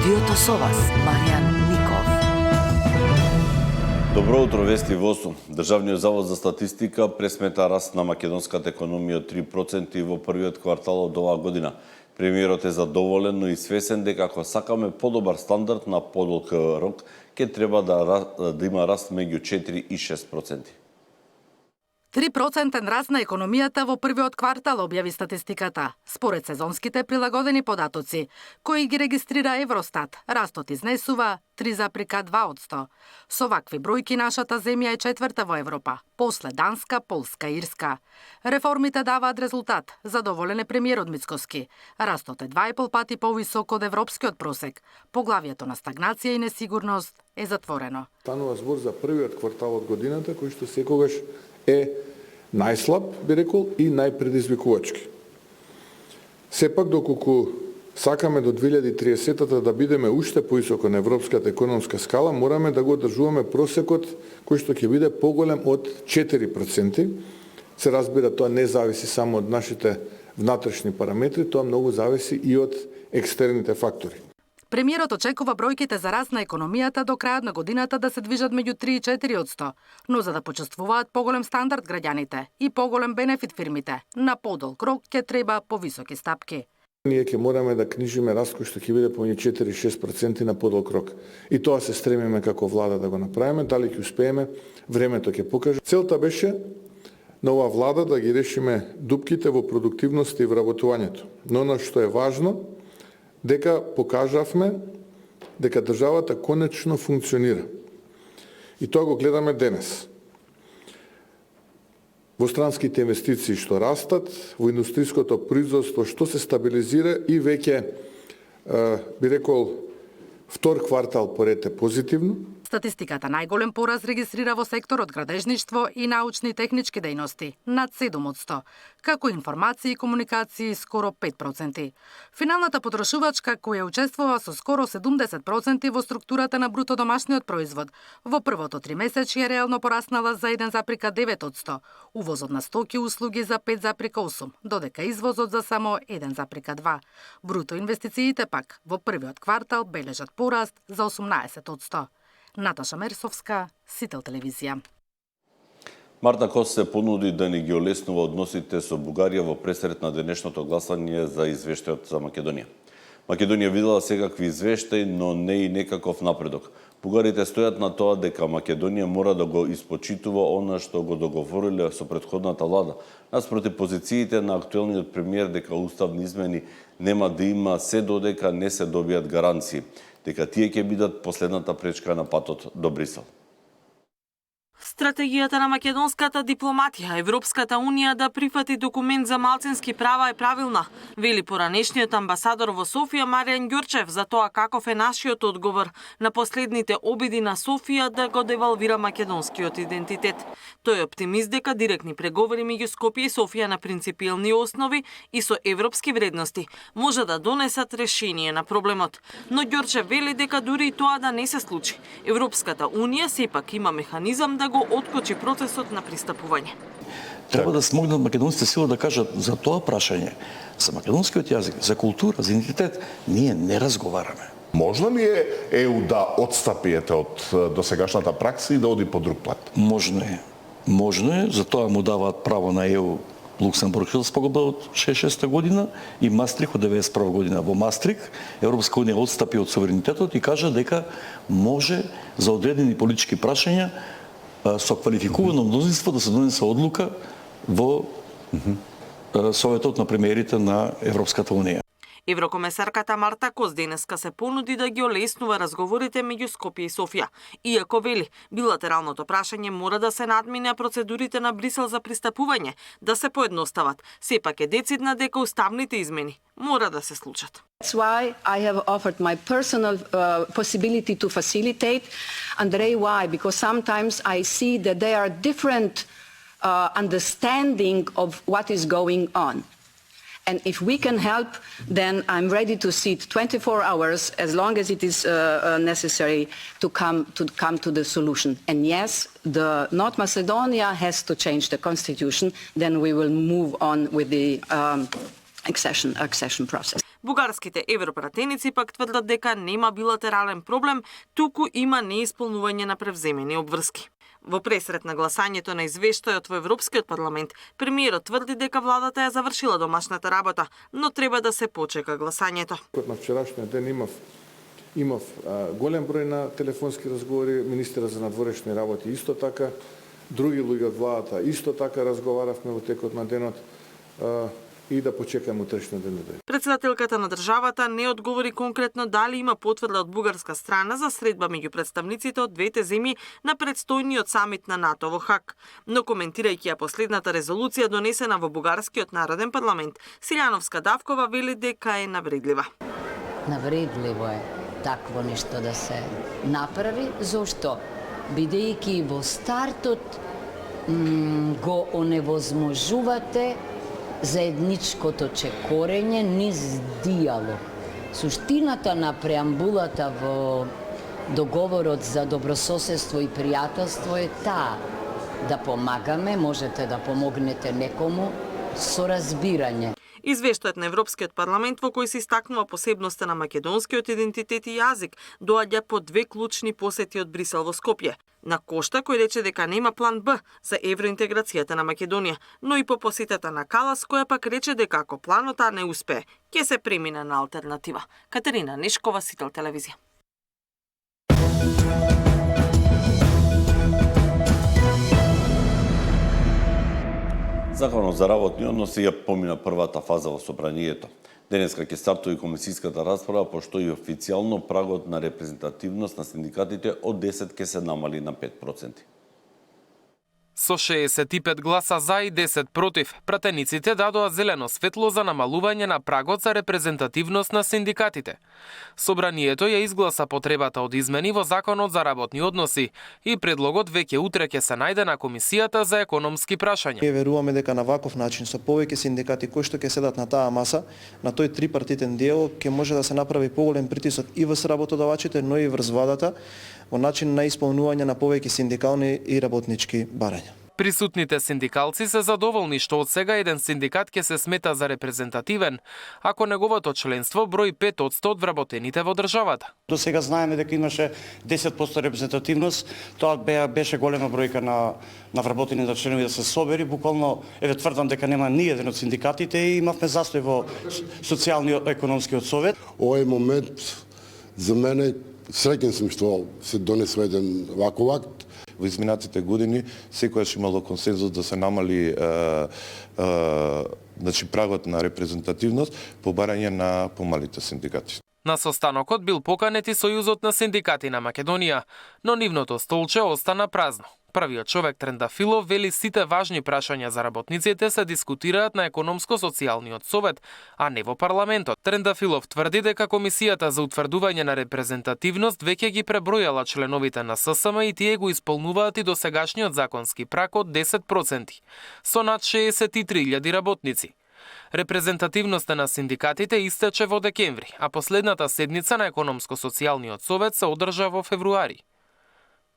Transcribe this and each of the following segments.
студиото со вас, Маријан Ников. Добро утро, вести во 8. Државниот завод за статистика пресмета раст на македонската економија од 3% во првиот квартал од оваа година. Премиерот е задоволен, но и свесен дека ако сакаме подобар стандард на подолг рок, ќе треба да има раст меѓу 4 и 6%. 3% раст на економијата во првиот квартал, објави статистиката. Според сезонските прилагодени податоци, кои ги регистрира Евростат, растот изнесува 3,2%. Со вакви бројки нашата земја е четврта во Европа, после Данска, Полска и Ирска. Реформите даваат резултат, задоволен е премиерот Мицкоски. Растот е 2,5 пати повисок од европскиот просек. Поглавието на стагнација и несигурност е затворено. Станува збор за првиот квартал од годината, кој што секогаш е најслаб, би рекол, и најпредизвикувачки. Сепак, доколку сакаме до 2030-та да бидеме уште поисоко на европската економска скала, мораме да го одржуваме просекот кој што ќе биде поголем од 4%. Се разбира, тоа не зависи само од нашите внатрешни параметри, тоа многу зависи и од екстерните фактори. Премиерот очекува бројките за раст на економијата до крајот на годината да се движат меѓу 3 и 4%, но за да почувствуваат поголем стандард граѓаните и поголем бенефит фирмите, на подолг рок ќе треба повисоки стапки. Ние ќе мораме да книжиме раст кој што ќе биде помеѓу 4 и 6% на подолг рок. И тоа се стремиме како влада да го направиме, дали ќе успееме, времето ќе покаже. Целта беше на оваа влада да ги решиме дупките во продуктивноста и вработувањето. Но она што е важно, дека покажавме дека државата конечно функционира. И тоа го гледаме денес. Во странските инвестиции што растат, во индустриското производство што се стабилизира и веќе, би рекол, втор квартал поред е позитивно. Статистиката најголем пораз регистрира во секторот градежништво и научни и технички дејности, над 7%, како информации и комуникации скоро 5%. Финалната потрошувачка која учествува со скоро 70% во структурата на бруто домашниот производ, во првото тримесечје реално пораснала за 1,9%, увозот на стоки и услуги за 5,8%, додека извозот за само 1,2%. Бруто инвестициите пак во првиот квартал бележат пораст за 18%. Наташа Мерсовска, Сител телевизија. Марта Кос се понуди да ни ги олеснува односите со Бугарија во пресрет на денешното гласање за извештајот за Македонија. Македонија видела секакви извештаи, но не и некаков напредок. Бугарите стојат на тоа дека Македонија мора да го испочитува она што го договориле со претходната влада, наспроти позициите на актуелниот премиер дека уставни измени нема да има се додека не се добијат гаранции, дека тие ќе бидат последната пречка на патот до Брисел. Стратегијата на македонската дипломатија, Европската унија да прифати документ за малцински права е правилна, вели поранешниот амбасадор во Софија Маријан Ѓурчев за тоа каков е нашиот одговор на последните обиди на Софија да го девалвира македонскиот идентитет. Тој е оптимист дека директни преговори меѓу Скопје и Софија на принципиелни основи и со европски вредности може да донесат решение на проблемот. Но Ѓурчев вели дека дури и тоа да не се случи, Европската унија сепак има механизам да го откочи процесот на пристапување. Треба да смогнат македонските сила да кажат за тоа прашање, за македонскиот јазик, за култура, за идентитет, ние не разговараме. Можно ли е ЕУ да отстапиете од досегашната пракса и да оди по друг пат? Можно е. Можно е, за тоа му даваат право на ЕУ Луксембургската спогодба од 66 година и Мастрих од 91 година. Во Мастрих Европска унија отстапи од суверенитетот и кажа дека може за одредени политички прашања со квалификувано мнозинство да се донесе одлука во Советот на премиерите на Европската унија. Еврокомесарката Марта Кос денеска се понуди да ги олеснува разговорите меѓу Скопје и Софија. Иако вели, билатералното прашање мора да се надмине, а процедурите на Брисел за пристапување да се поедностават. Сепак е децидна дека уставните измени мора да се случат. That's why I have offered my personal possibility to facilitate. Andrei, why? Because sometimes I see that there are different understanding of what is going on. And if we can help, then I'm ready to sit 24 hours as long as it is necessary to come to the solution. And yes, the North Macedonia has to change the constitution. Then we will move on with the accession process. Бугарските европратеници пак тврдат дека нема билатерален проблем, туку има неисполнување на превземени обврски. Во пресрет на гласањето на извештајот во Европскиот парламент, премиерот тврди дека владата ја завршила домашната работа, но треба да се почека гласањето. На вчерашниот ден имав голем број на телефонски разговори, министерот за надворешни работи исто така, други луѓе од владата исто така разговаравме во текот на денот и да почекаме утрешниот ден. Председателката на државата не одговори конкретно дали има потврда од бугарска страна за средба меѓу представниците од двете земји на предстојниот самит на НАТО во Хаг. Но коментирајќи ја последната резолуција донесена во бугарскиот народен парламент, Силјановска-Давкова вели дека е навредлива. Навредливо е такво нешто да се направи, зошто? Бидејќи во стартот го оневозможувате заедничкото чекорење низ диалог. Суштината на преамбулата во договорот за добрососедство и пријателство е таа да помагаме, можете да помогнете некому со разбирање. Извештајот на Европскиот парламент во кој се истакнува посебноста на македонскиот идентитет и јазик доаѓа по две клучни посети од Брисел во Скопје. На Кошта, кој рече дека нема план Б за евроинтеграцијата на Македонија, но и по посетата на Калас, која пак рече дека ако планот А не успее, ќе се премине на алтернатива. Катерина Нешкова, Сител телевизија. Законот за работни односи ја помина првата фаза во собранието. Денеска ќе стартува и комисиската расправа, пошто и официјално прагот на репрезентативност на синдикатите од 10 ќе се намали на 5%. Со 65 гласа за и 10 против, пратениците дадоа зелено светло за намалување на прагот за репрезентативност на синдикатите. Собранието ја изгласа потребата од измени во Законот за работни односи и предлогот веќе утре ќе се најде на Комисијата за економски прашања. Ние веруваме дека на ваков начин со повеќе синдикати кои што ќе седат на таа маса, на тој трипартитен диалог, ќе може да се направи поголем притисок и врз работодавачите, но и врз владата во начин на исполнување на повеќе синдикални и работнички барања. Присутните синдикалци се задоволни што од сега еден синдикат ќе се смета за репрезентативен, ако неговото членство брои 5% од вработените во државата. До сега знаеме дека имаше 10% репрезентативност, тоа беше голема бројка на вработените членови да се собери, буквално тврдам дека нема ни еден од синдикатите и имавме застој во социјалниот економскиот совет. Овој момент за мене среќен сум што се донесува еден ваков акт. Во изминатите години секогаш имало консензус да се намали прагот на репрезентативност по барање на помалите синдикати. На состанокот бил поканет и Сојузот на синдикати на Македонија, но нивното столче остана празно. Првиот човек Трендафилов вели сите важни прашања за работниците се дискутираат на економско-социјалниот совет, а не во парламентот. Трендафилов тврди дека Комисијата за утврдување на репрезентативност веќе ги пребројала членовите на ССМ и тие го исполнуваат и досегашниот законски праг од 10%, со над 63.000 работници. Репрезентативноста на синдикатите истече во декември, а последната седница на економско-социјалниот совет се одржа во февруари.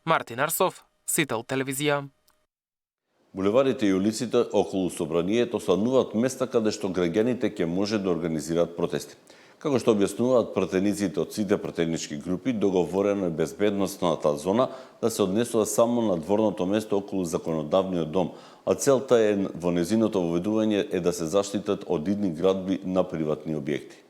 Мартин Арсов, Сител телевизија. Булеварите и улиците околу собранието стануваат места каде што граѓаните ќе може да организираат протести. Како што објаснуваат пратениците од сите пратенички групи, договорено е безбедносната зона да се однесува само на дворното место околу законодавниот дом, а целта е во незиното воведување е да се заштитат од идни градби на приватни објекти.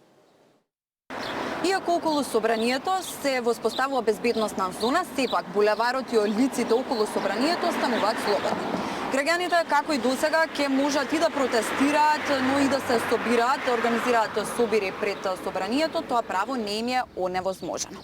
Иако околу собранието се воспоставува безбедносна зона, сепак булеварот и улиците околу собранието стануваат слободни. Граѓаните, како и досега, ќе можат и да протестираат, но и да се собираат, да организираат собири пред собранието, тоа право не им е оневозможено.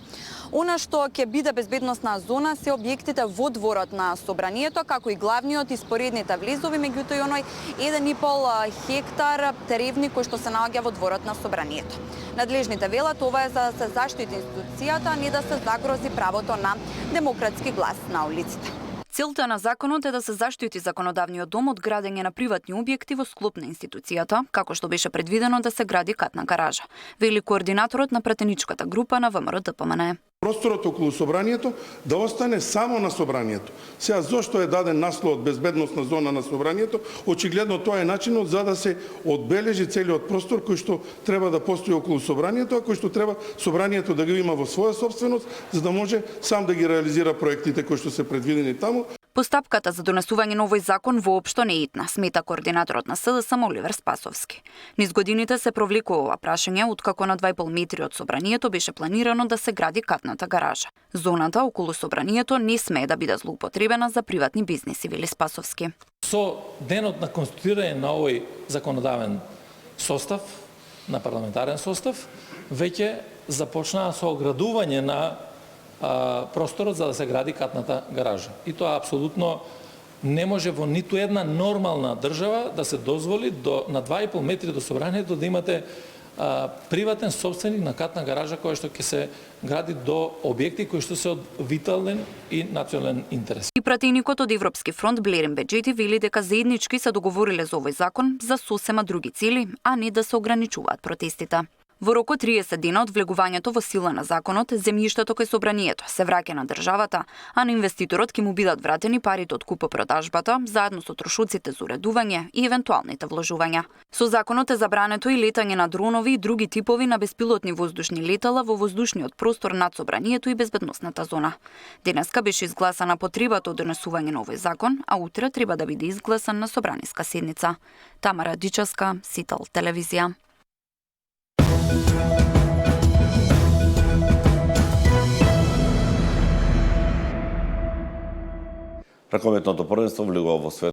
Она што ќе биде безбедносна зона се објектите во дворот на собранието, како и главниот и споредните влезови, меѓутоа и оној 1,5 хектар теревни кој што се наоѓа во дворот на собранието. Надлежните велат ова е за да се заштити институцијата, а не да се загрози правото на демократски глас на улиците. Целта на законот е да се заштити законодавниот дом од градење на приватни објекти во склоп на институцијата, како што беше предвидено да се гради катна гаража, вели координаторот на пратеничката група на ВМРО-ДПМН. Просторот околу собранието да остане само на собранието. Сега зошто е даден насловот безбедносна зона на собранието? Очигледно тоа е начинот за да се одбележи целиот простор кој што треба да постои околу собранието, а кој што треба собранието да го има во своја собственост, за да може сам да ги реализира проектите кои што се предвидени таму. Постапката за донесување на овој закон воопшто не е итна, смета координаторот на СДСМ Оливер Спасовски. Низ годините се провлекува ова прашање, откако на 2,5 метри од собранието беше планирано да се гради катната гаража. Зоната околу собранието не смее да биде злоупотребена за приватни бизниси, вели Спасовски. Со денот на конституирање на овој законодавен состав, на парламентарен состав, веќе започнаа со оградување на просторот за да се гради катната гаража. И тоа апсолутно не може во ниту една нормална држава да се дозволи на 2,5 метри до собранието да имате приватен собственик на катна гаража која што ќе се гради до објекти кои што се од витален и национален интерес. И пратеникот од Европски фронт Блерин Беџети вели дека заеднички се договориле за овој закон за сосема други цели, а не да се ограничуваат протестите. Во рок од 30 дена од влегувањето во сила на законот, земјиштето кај собранието се враќа на државата, а на инвеститорот ќе му бидат вратени парите од купо-продажбата, заедно со трошоците за уредување и евентуалните вложувања. Со законот е забрането и летање на дронови и други типови на беспилотни воздушни летала во воздушниот простор над собранието и безбедносната зона. Денеска беше изгласана потребата од донесување на овој закон, а утре треба да биде изгласан на собраниска седница. Тамара Дичевска, Сител телевизија. Ракометното првенство влегува во свет